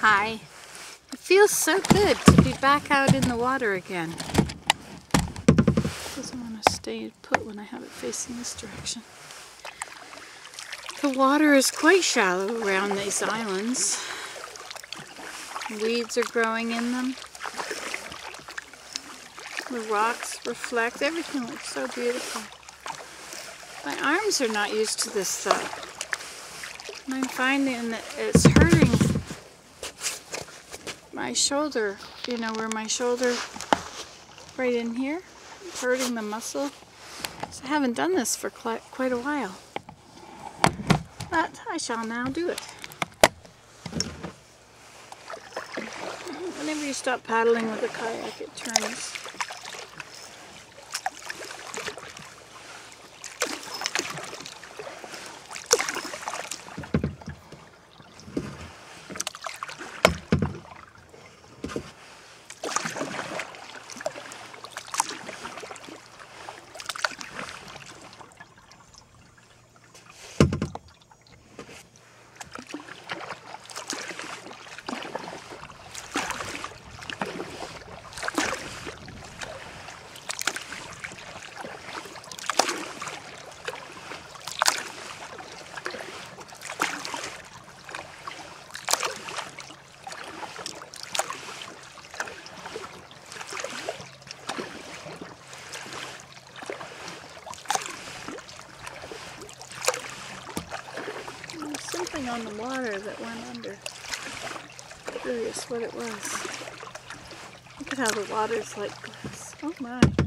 Hi. It feels so good to be back out in the water again. Doesn't want to stay put when I have it facing this direction. The water is quite shallow around these islands. Weeds are growing in them. The rocks reflect. Everything looks so beautiful. My arms are not used to this stuff. And I'm finding that it's hurting my shoulder, you know, where my shoulder, right in here, it's hurting the muscle. So I haven't done this for quite a while. But I shall now do it. Whenever you stop paddling with a kayak, it turns. Something on the water that went under. Curious what it was. Look at how the water's like glass. Oh my.